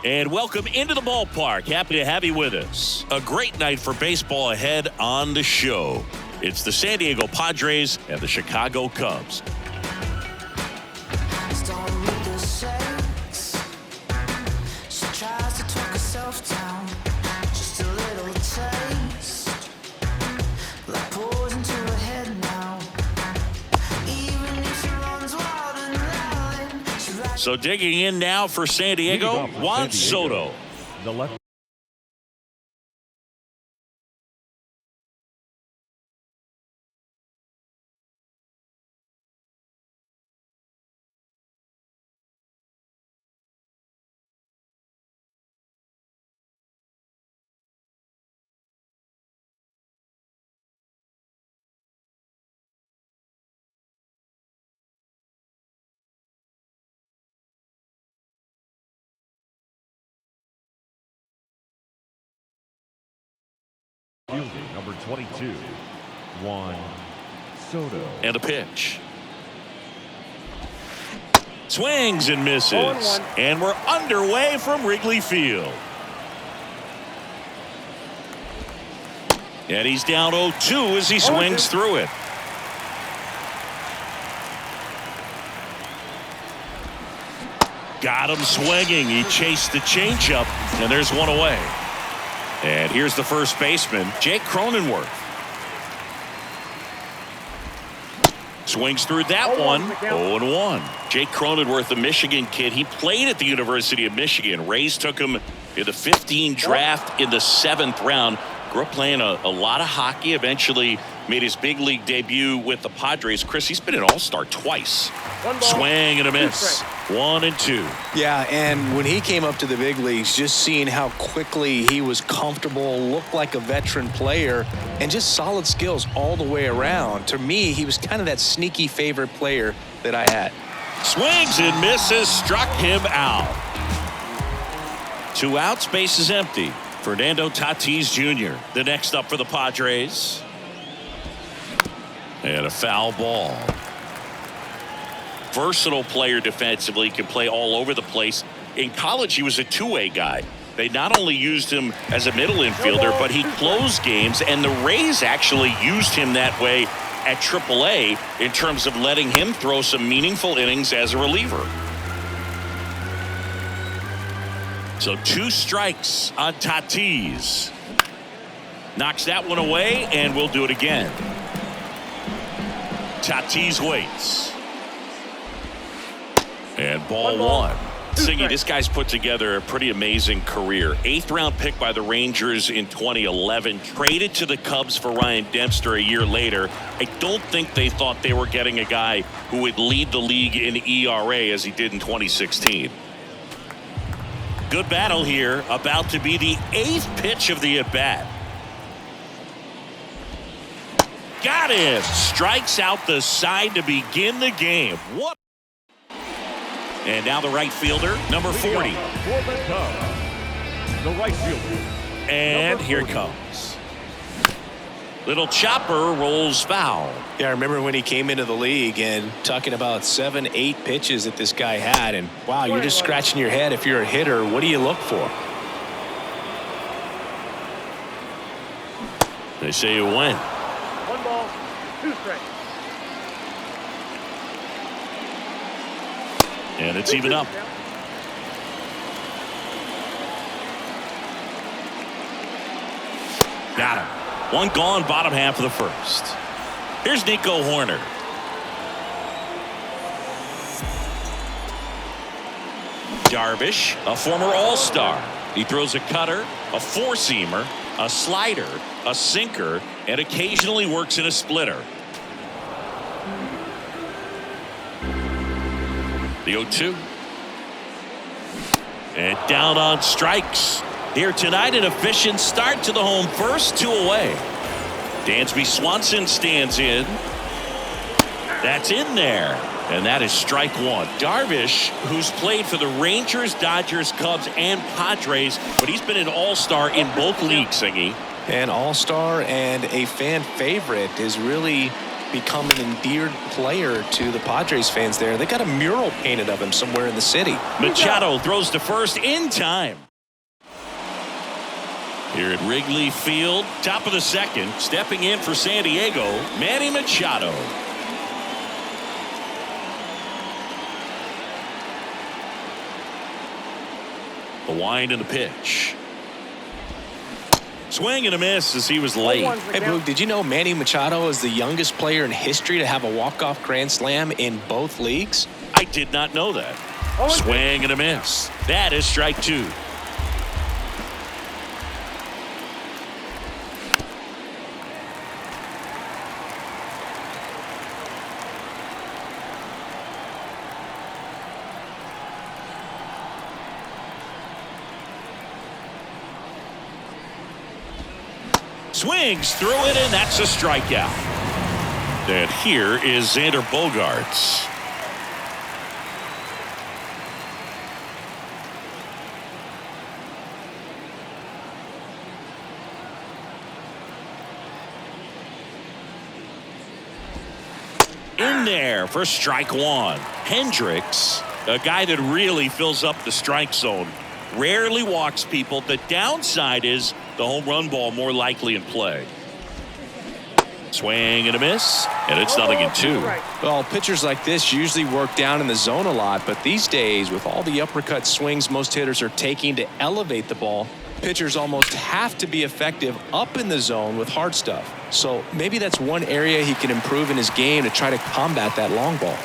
And welcome into the ballpark. Happy to have you with us. A great night for baseball ahead on the show. It's the San Diego Padres and the Chicago Cubs. So digging in now for San Diego, Juan Soto. The left. Number 22, Juan Soto. And a pitch. Swings and misses. And we're underway from Wrigley Field. And he's down 0-2 as he swings through it. Got him swinging. He chased the changeup, and there's one away. And here's the first baseman, Jake Cronenworth. Swings through that one. 0-1. Jake Cronenworth, the Michigan kid. He played at the University of Michigan. Rays took him in the 15 draft in the 7th round. Grew up playing a lot of hockey. Eventually made his big league debut with the Padres. Chris, he's been an all-star twice. Swing and a miss. 1-2. Yeah, and when he came up to the big leagues, just seeing how quickly he was comfortable, looked like a veteran player, and just solid skills all the way around. To me, he was kind of that sneaky favorite player that I had. Swings and misses, struck him out. 2 outs, base is empty. Fernando Tatis Jr., the next up for the Padres. And a foul ball. Versatile player defensively, can play all over the place. In college, he was a two-way guy. They not only used him as a middle infielder, but he closed games, and the Rays actually used him that way at AAA in terms of letting him throw some meaningful innings as a reliever. So 2 strikes on Tatis. Knocks that one away, and we'll do it again. Tatis waits. And ball 1. Singy, this guy's put together a pretty amazing career. 8th round pick by the Rangers in 2011. Traded to the Cubs for Ryan Dempster a year later. I don't think they thought they were getting a guy who would lead the league in ERA as he did in 2016. Good battle here. About to be the 8th pitch of the at-bat. Got him. Strikes out the side to begin the game. What? And now the right fielder, number 40. The right fielder. And here it comes. Little chopper rolls foul. Yeah, I remember when he came into the league and talking about 7, 8 pitches that this guy had. And, wow, you're just scratching your head. If you're a hitter, what do you look for? They say you win. 1 ball, 2 strikes. And it's even up. Got him. 1 gone, bottom half of the first. Here's Nico Horner. Darvish, a former All-Star. He throws a cutter, a 4-seamer, a slider, a sinker, and occasionally works in a splitter. The 0-2. And down on strikes. Here tonight, an efficient start to the home first, 2 away. Dansby Swanson stands in. That's in there. And that is strike 1. Darvish, who's played for the Rangers, Dodgers, Cubs, and Padres, but he's been an all-star in both leagues, Singy. An all-star and a fan favorite is really become an endeared player to the Padres fans there. They got a mural painted of him somewhere in the city. Machado throws to first in time. Here at Wrigley Field, top of the second, stepping in for San Diego, Manny Machado. The wind and the pitch. Swing and a miss as he was late. Hey, Boog, did you know Manny Machado is the youngest player in history to have a walk-off grand slam in both leagues? I did not know that. Swing and a miss. That is strike two. Swings through it, and that's a strikeout. And here is Xander Bogaerts. In there for strike one. Hendricks, a guy that really fills up the strike zone, rarely walks people. The downside is the home run ball more likely in play. Swing and a miss, and it's 0-2. Well, pitchers like this usually work down in the zone a lot, but these days, with all the uppercut swings most hitters are taking to elevate the ball, pitchers almost have to be effective up in the zone with hard stuff. So maybe that's one area he can improve in his game to try to combat that long ball.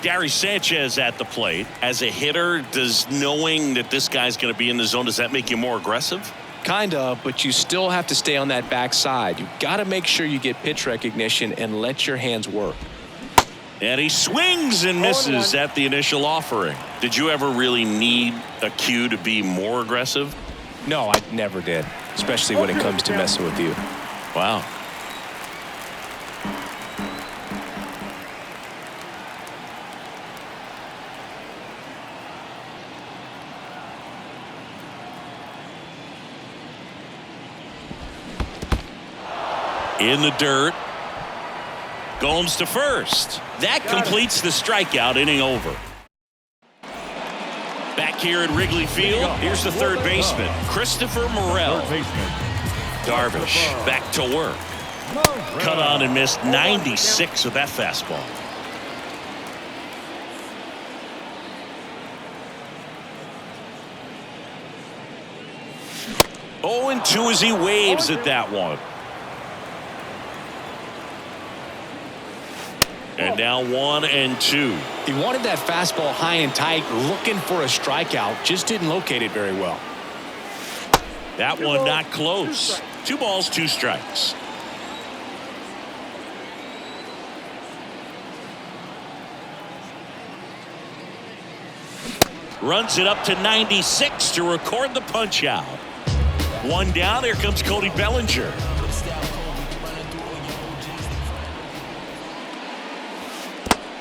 Gary Sanchez at the plate. As a hitter, does knowing that this guy's going to be in the zone, does that make you more aggressive? Kind of, but you still have to stay on that backside. You've got to make sure you get pitch recognition and let your hands work. And he swings and misses at the initial offering. Did you ever really need a cue to be more aggressive? No, I never did, especially when it comes to messing with you. Wow. In the dirt. Gomes to first. That completes the strikeout. Inning over. Back here at Wrigley Field, here's the third baseman, Christopher Morel. Darvish back to work. Cut on and missed 96 with that fastball. Oh, and 2 as he waves at that one. And now 1-2. He wanted that fastball high and tight, looking for a strikeout, just didn't locate it very well. That one not close. 2 balls, 2 strikes. Runs it up to 96 to record the punch out. 1 down. Here comes Cody Bellinger.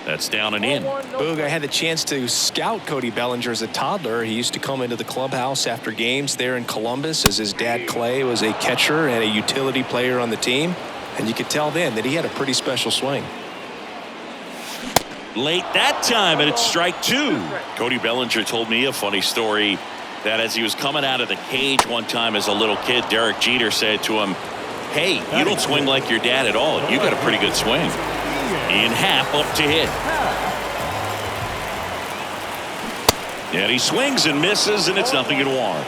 That's down and in. Boog, I had the chance to scout Cody Bellinger as a toddler. He used to come into the clubhouse after games there in Columbus, as his dad Clay was a catcher and a utility player on the team. And you could tell then that he had a pretty special swing. Late that time, and it's strike 2. Cody Bellinger told me a funny story that as he was coming out of the cage one time as a little kid, Derek Jeter said to him, "Hey, you don't swing like your dad at all. You got a pretty good swing." In half up to hit. And he swings and misses, and it's 0-1.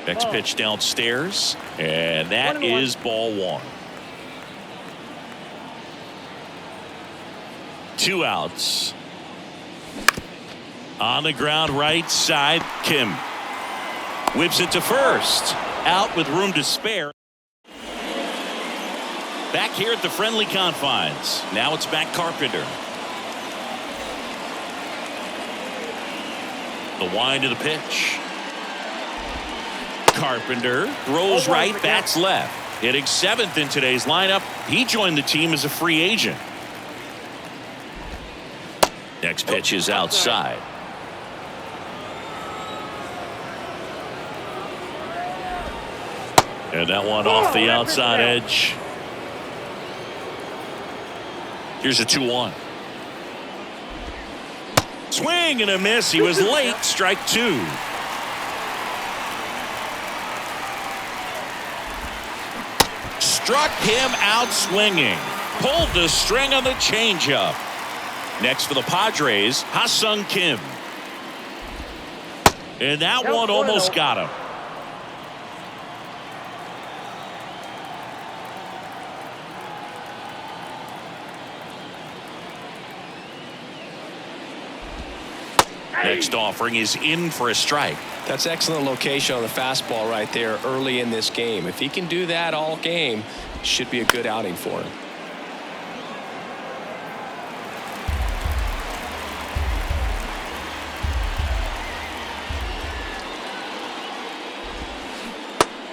Next pitch downstairs, and that is ball 1. 2 outs. On the ground right side, Kim whips it to first. Out with room to spare. Back here at the friendly confines. Now it's Matt Carpenter. The wind of the pitch. Carpenter throws right, bats left. Hitting 7th in today's lineup. He joined the team as a free agent. Next pitch is outside. And that one off the outside edge. Here's a 2-1. Swing and a miss. He was late. Strike 2. Struck him out swinging. Pulled the string on the changeup. Next for the Padres, Ha-Sung Kim. And that one almost got him. Next offering is in for a strike. That's excellent location on the fastball right there early in this game. If he can do that all game, should be a good outing for him.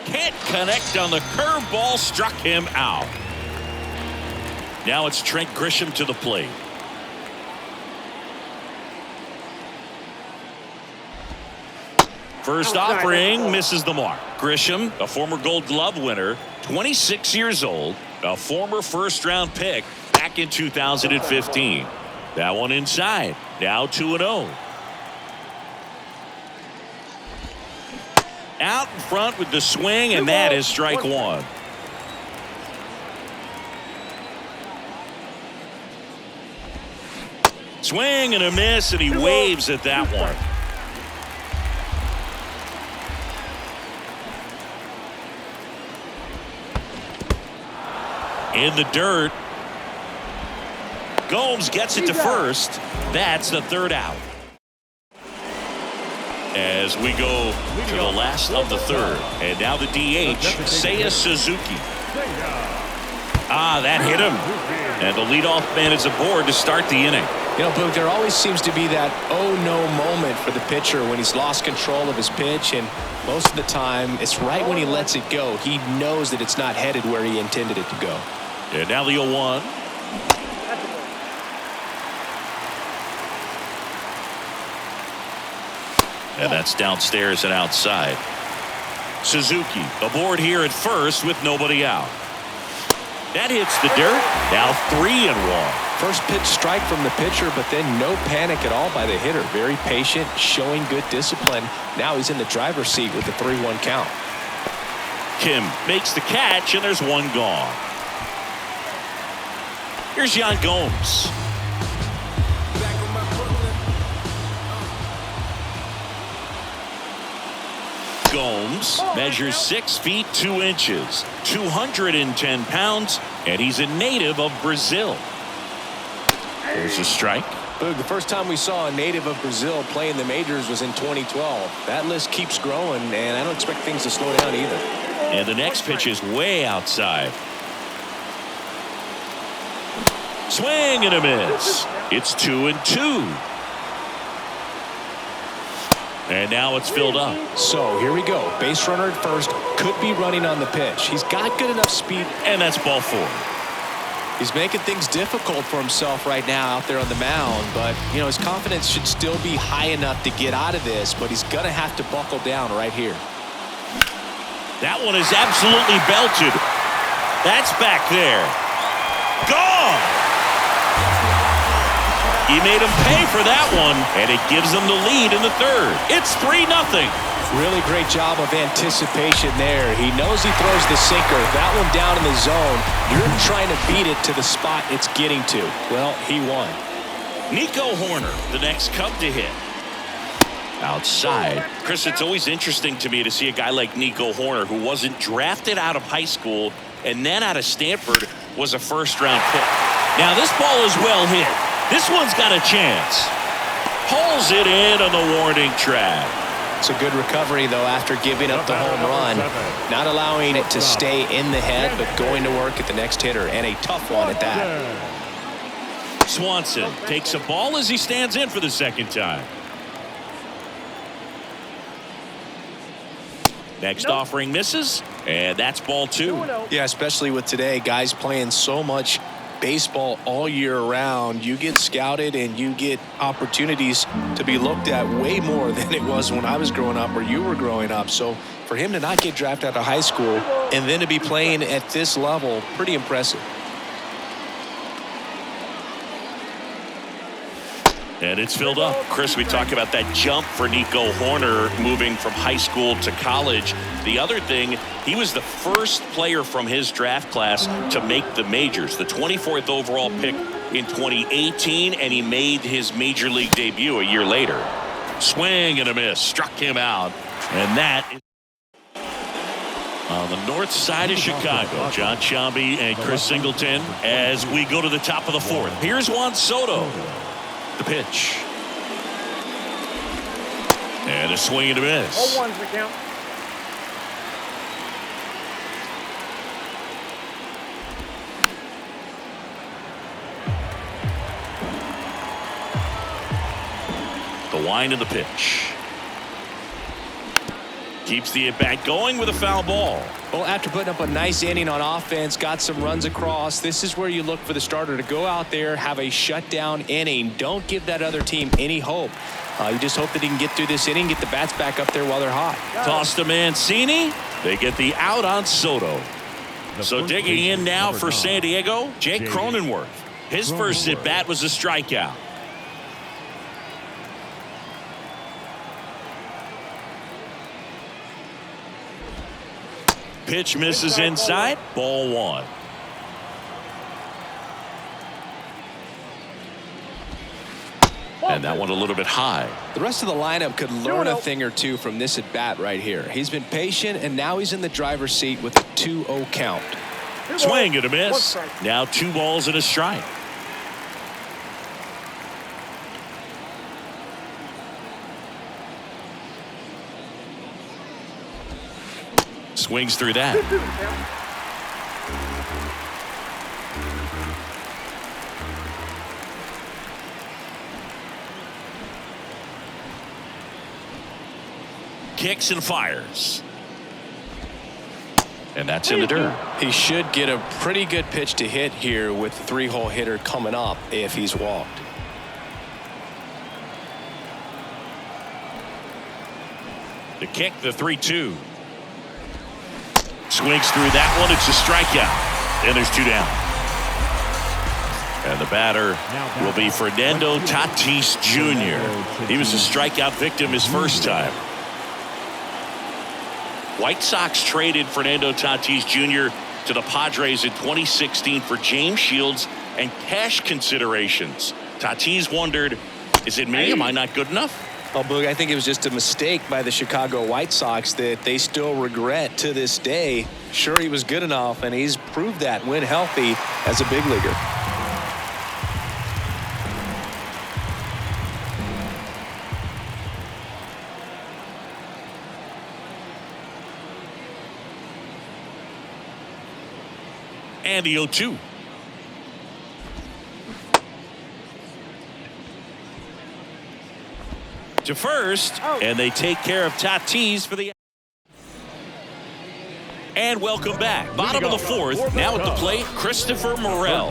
Can't connect on the curveball, struck him out. Now it's Trent Grisham to the plate. First offering misses the mark. Grisham, a former Gold Glove winner, 26 years old, a former first-round pick back in 2015. That one inside. Now 2-0. Out in front with the swing, and that is strike 1. Swing and a miss, and he waves at that one. In the dirt. Gomes gets it to first. That's the third out. As we go to the last of the third. And now the DH, Seiya Suzuki. That hit him. And the leadoff man is aboard to start the inning. You know, Boog, there always seems to be that oh-no moment for the pitcher when he's lost control of his pitch, and most of the time, it's right when he lets it go. He knows that it's not headed where he intended it to go. And now the 0-1. And that's downstairs and outside. Suzuki aboard here at first with nobody out. That hits the dirt. Now 3-1. First pitch strike from the pitcher, but then no panic at all by the hitter. Very patient, showing good discipline. Now he's in the driver's seat with the 3-1 count. Kim makes the catch, and there's one gone. Here's Yan Gomes. Gomes measures 6 feet 2 inches, 210 pounds, and he's a native of Brazil. There's a strike. Boog, the first time we saw a native of Brazil play in the majors was in 2012. That list keeps growing, and I don't expect things to slow down either. And the next pitch is way outside. Swing and a miss. It's 2-2. And now it's filled up. So here we go. Base runner at first. Could be running on the pitch. He's got good enough speed. And that's ball 4. He's making things difficult for himself right now out there on the mound. But, you know, his confidence should still be high enough to get out of this. But he's going to have to buckle down right here. That one is absolutely belted. That's back there. Gone! He made him pay for that one, and it gives them the lead in the third. It's 3-0. Really great job of anticipation there. He knows he throws the sinker. That one down in the zone. You're trying to beat it to the spot it's getting to. Well, he won. Nico Horner, the next Cub to hit. Outside. Chris, it's always interesting to me to see a guy like Nico Horner, who wasn't drafted out of high school and then out of Stanford, was a first-round pick. Now, this ball is well hit. This one's got a chance. Pulls it in on the warning track. It's a good recovery, though, after giving up the home run. Not allowing it to stay in the head, but going to work at the next hitter, and a tough one at that. Swanson takes a ball as he stands in for the second time. Next offering misses, and that's ball 2. Yeah, especially with today, guys playing so much baseball all year round. You get scouted and you get opportunities to be looked at way more than it was when I was growing up or you were growing up. So for him to not get drafted out of high school and then to be playing at this level, pretty impressive. And it's filled up. Chris, we talked about that jump for Nico Horner moving from high school to college. The other thing, he was the first player from his draft class to make the majors, the 24th overall pick in 2018, and he made his major league debut a year later. Swing and a miss, struck him out. And that is on the north side of Chicago. John Sciambi and Chris Singleton as we go to the top of the fourth. Here's Juan Soto. The pitch. And a swing and a miss. 0-1's the count. The wind of the pitch. Keeps the at-bat going with a foul ball. Well, after putting up a nice inning on offense, got some runs across, this is where you look for the starter to go out there, have a shutdown inning. Don't give that other team any hope. You just hope that he can get through this inning, get the bats back up there while they're hot. Toss to Mancini. They get the out on Soto. So digging in now for San Diego, Jake Cronenworth. His first at-bat was a strikeout. Pitch misses inside. Ball one. And that one a little bit high. The rest of the lineup could learn a thing or two from this at bat right here. He's been patient, and now he's in the driver's seat with a 2-0 count. Swing and a miss. Now 2 balls and a strike. Swings through that. Kicks and fires. And that's in the dirt. He should get a pretty good pitch to hit here with the 3-hole hitter coming up if he's walked. The kick, the 3-2. Swings through that one. It's a strikeout. And there's 2 down. And the batter will be Fernando Tatis Jr. He was a strikeout victim his first time. White Sox traded Fernando Tatis Jr. to the Padres in 2016 for James Shields and cash considerations. Tatis wondered, is it me? Am I not good enough? Oh, Boog, I think it was just a mistake by the Chicago White Sox that they still regret to this day. Sure, he was good enough, and he's proved that when healthy as a big leaguer. And the 0-2. To first, and they take care of Tatis for the. And welcome back. Bottom of the fourth. Now at the plate, Christopher Morel.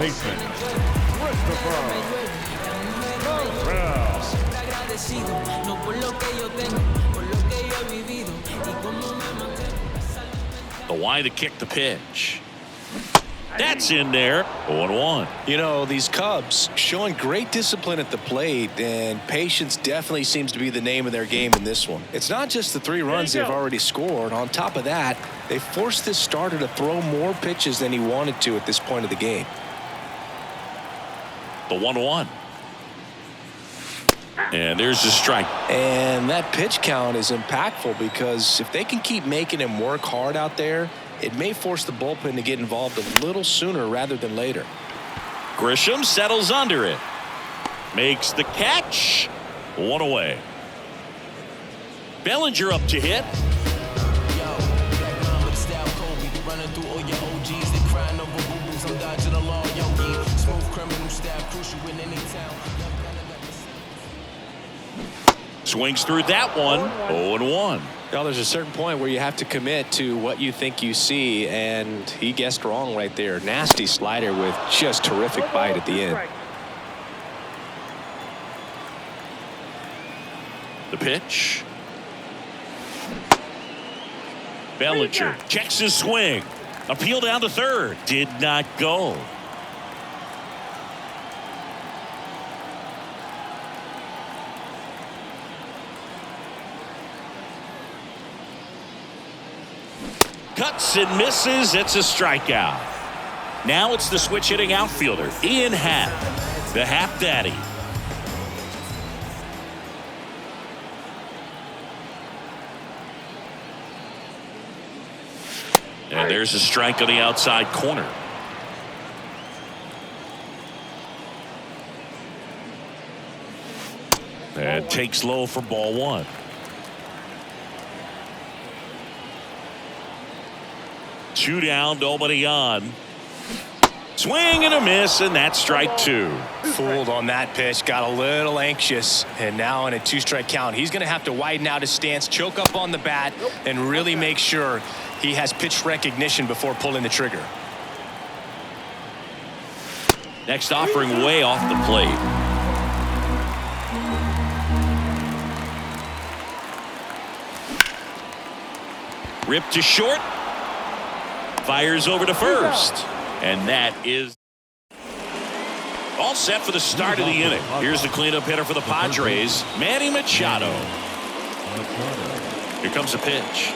The wide to kick the pitch. That's in there. 0-1. You know, these Cubs showing great discipline at the plate, and patience definitely seems to be the name of their game in this one. It's not just the 3 runs they've already scored. On top of that, they forced this starter to throw more pitches than he wanted to at this point of the game. The 1-1. And there's the strike. And that pitch count is impactful because if they can keep making him work hard out there, it may force the bullpen to get involved a little sooner rather than later. Grisham settles under it. Makes the catch. 1 away. Bellinger up to hit. Swings through that one. 0-1. Well, there's a certain point where you have to commit to what you think you see, and he guessed wrong right there. Nasty slider with just terrific bite at the end. The pitch. Bellinger checks his swing. Appeal down to third. Did not go. Cuts and misses. It's a strikeout. Now it's the switch hitting outfielder, Ian Happ, the Happ Daddy. And there's a strike on the outside corner. And takes low for ball one. Two down, nobody on. Swing and a miss, and that's strike two. Fooled on that pitch, got a little anxious, and now in a 2-strike count, he's going to have to widen out his stance, choke up on the bat, and really make sure he has pitch recognition before pulling the trigger. Next offering way off the plate. Ripped to short. Fires over to first. And that is all set for the start of the inning. Here's the cleanup hitter for the Padres, Manny Machado. Here comes a pitch.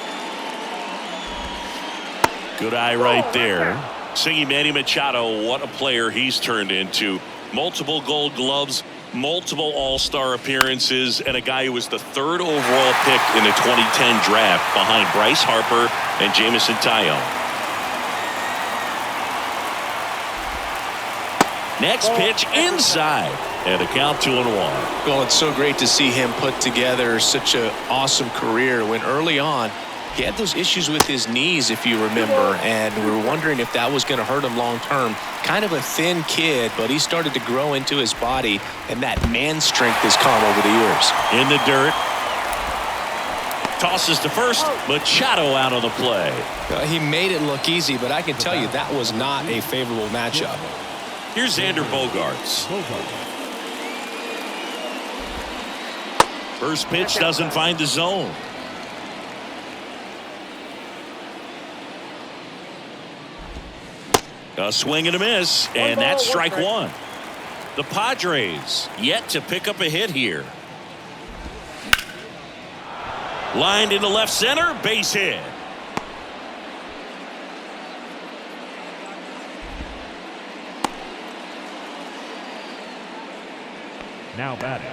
Good eye right there. Singing Manny Machado, what a player he's turned into. Multiple Gold Gloves, multiple All-Star appearances, and a guy who was the 3rd overall pick in the 2010 draft behind Bryce Harper and Jameson Taillon. Next pitch inside, and a count 2-1. Well, it's so great to see him put together such an awesome career when early on he had those issues with his knees, if you remember, and we were wondering if that was going to hurt him long term. Kind of a thin kid, but he started to grow into his body, and that man strength has come over the years. In the dirt. Tosses to first. Machado out of the play. He made it look easy, but I can tell you that was not a favorable matchup. Here's Xander Bogaerts. First pitch doesn't find the zone. A swing and a miss, and that's strike one. The Padres yet to pick up a hit here. Lined into left center, base hit. Now batting,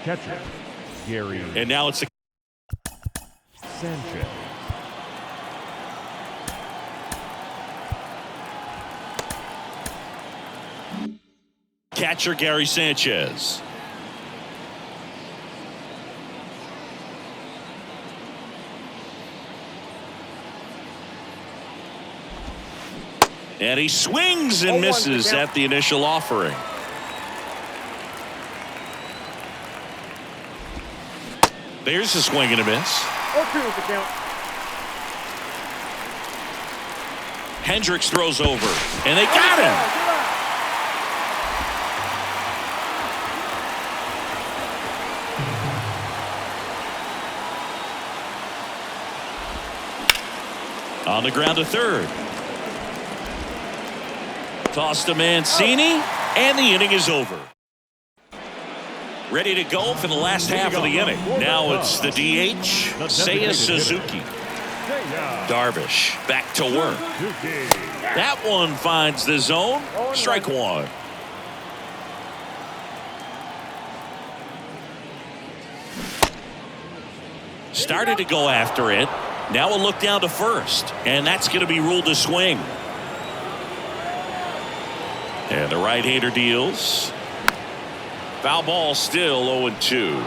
catcher, Gary. And now it's a Sanchez. catcher, Gary Sanchez. And he swings and misses at the initial offering. There's a swing and a miss. 0-2 is the count. Hendricks throws over, and they got him. On the ground to third. Toss to Mancini, and the inning is over. Ready to go for the last half of the inning. Now it's the DH, Seiya Suzuki. Darvish back to work. That one finds the zone. Strike one. Started to go after it. Now a look down to first, and that's going to be ruled a swing. And the right-hander deals. Foul ball, still 0-2.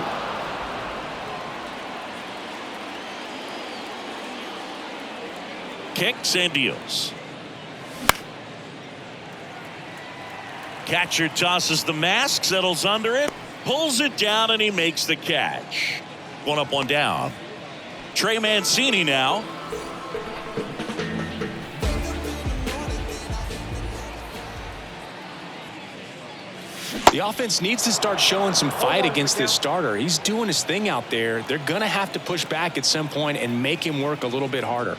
Kicks and deals. Catcher tosses the mask, settles under it, pulls it down, and he makes the catch. One up, one down. Trey Mancini now. The offense needs to start showing some fight against this starter. He's doing his thing out there. They're going to have to push back at some point and make him work a little bit harder.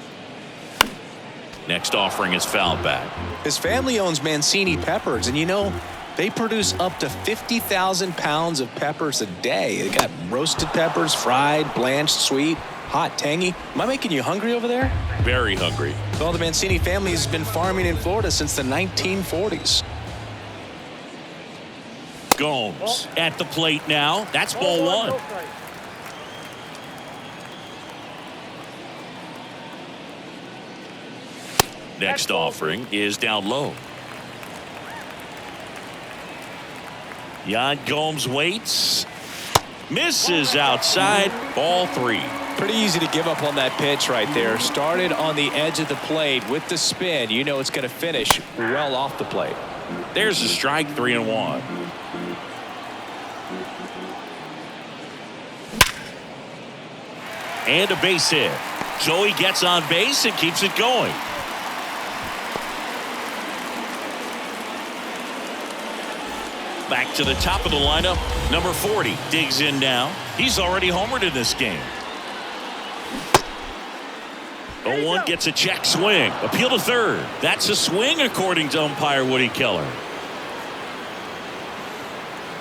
Next offering is fouled back. His family owns Mancini Peppers, and you know, they produce up to 50,000 pounds of peppers a day. They got roasted peppers, fried, blanched, sweet, hot, tangy. Am I making you hungry over there? Very hungry. Well, the Mancini family has been farming in Florida since the 1940s. Gomes at the plate now. That's ball one. No strike. Next offering is down low. Yan Gomes waits. Misses outside. Ball three. Pretty easy to give up on that pitch right there. Started on the edge of the plate with the spin. You know it's going to finish well off the plate. There's a strike, 3-1. And a base hit. Joey gets on base and keeps it going. Back to the top of the lineup. Number 40 digs in now. He's already homered in this game. 0-1 gets a check swing. Appeal to third. That's a swing according to umpire Woody Keller.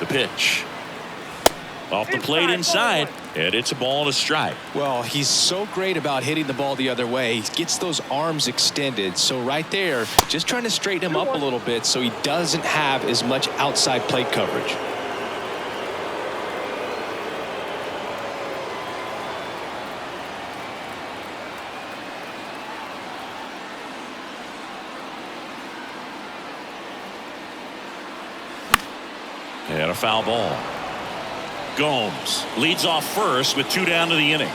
The pitch. Off the plate inside. And it's a ball and a strike. Well, he's so great about hitting the ball the other way. He gets those arms extended. So right there, just trying to straighten him up a little bit so he doesn't have as much outside plate coverage. And a foul ball. Gomes leads off first with 2 down to the inning.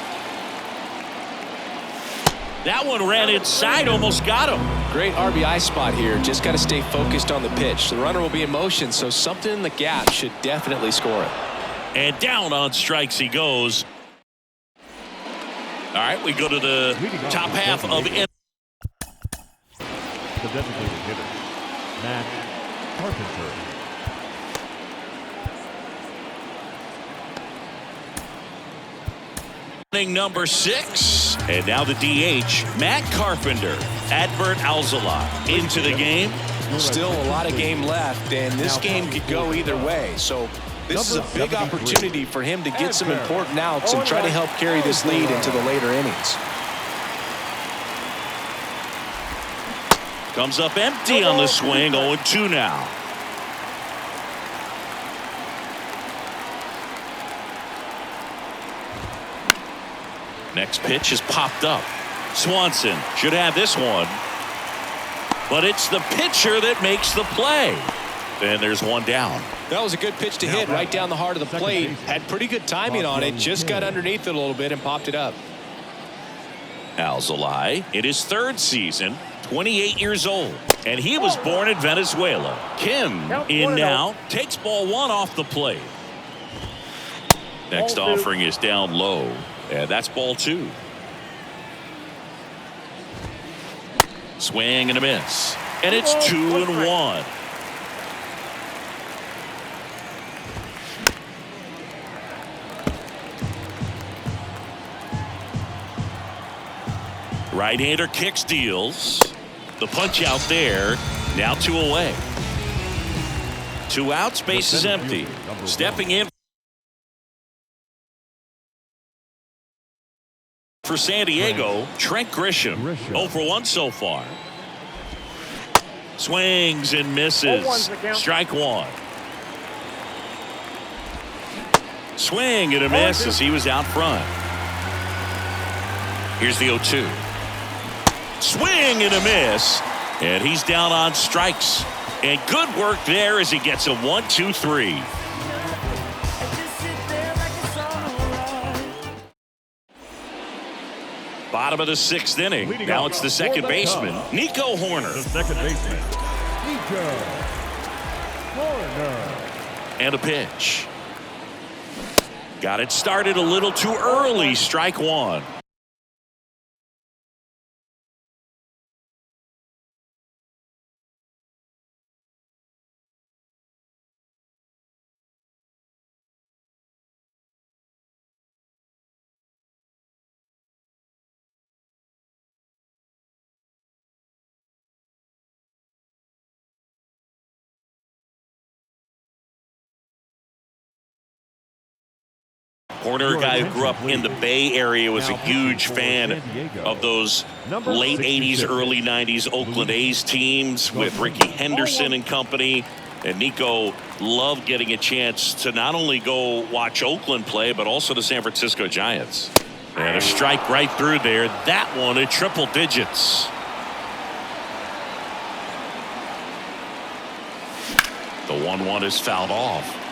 That one ran inside, almost got him. Great RBI spot here. Just got to stay focused on the pitch. The runner will be in motion, so something in the gap should definitely score it. And down on strikes he goes. All right, we go to the top half of it. The designated hitter, Matt Carpenter. Number 6, and now the DH, Matt Carpenter. Adbert Alzolay into the game. Still a lot of game left, and this game could go either way. So this is a big opportunity for him to get some important outs and try to help carry this lead into the later innings. Comes up empty on the swing. 0-2 now. Next pitch is popped up. Swanson should have this one. But it's the pitcher that makes the play. And there's one down. That was a good pitch to hit right down the heart of the plate. Had pretty good timing on it. Just got underneath it a little bit and popped it up. Alzolay in his 3rd season, 28 years old. And he was born in Venezuela. Kim in now. Takes ball 1 off the plate. Next offering is down low. And that's ball 2. Swing and a miss. And it's 2-1. Right-hander kicks, deals. The punch out there. Now 2 away. 2 outs, base is empty. Stepping in for San Diego, Trent Grisham. 0 for 1 so far. Swings and misses. Strike 1. Swing and a miss as he was out front. Here's the 0-2. Swing and a miss. And he's down on strikes. And good work there as he gets a 1-2-3. Bottom of the 6th inning. Now it's the second baseman, Nico Horner. The second baseman, Nico Horner. And a pitch. Got it started a little too early. Strike 1. Corner guy who grew up in the Bay Area, was a huge fan of those late 80s, early 90s Oakland A's teams with Ricky Henderson and company. And Nico loved getting a chance to not only go watch Oakland play, but also the San Francisco Giants. And a strike right through there. That one at triple digits. The 1-1 is fouled off.